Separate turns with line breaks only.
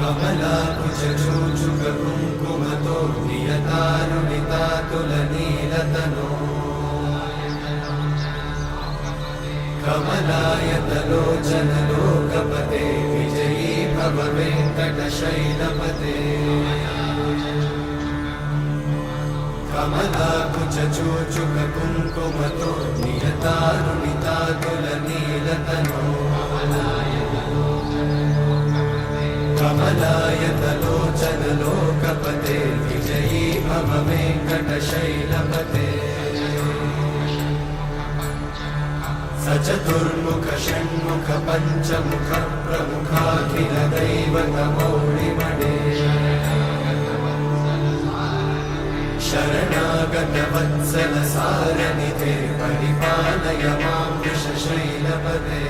कमलाकुचूचुककुङ्कुमतो नियतारुणितातुलनीलतनो कमलायतलोचनलोकपते विजयी भव वेङ्कटशैलपते कमलाकुचूचुककुङ्कुमतो नियतारुणितातुलनीलतनो कमलायतलोचनलोकपते विजयी भव वेङ्कटशैलपते सचतुर्मुख षण्मुख पञ्चमुख प्रमुखाखिल दैवतमौलिमणे शरणागत वत्सल सारनिधे परिपालय मां वृषशैलपते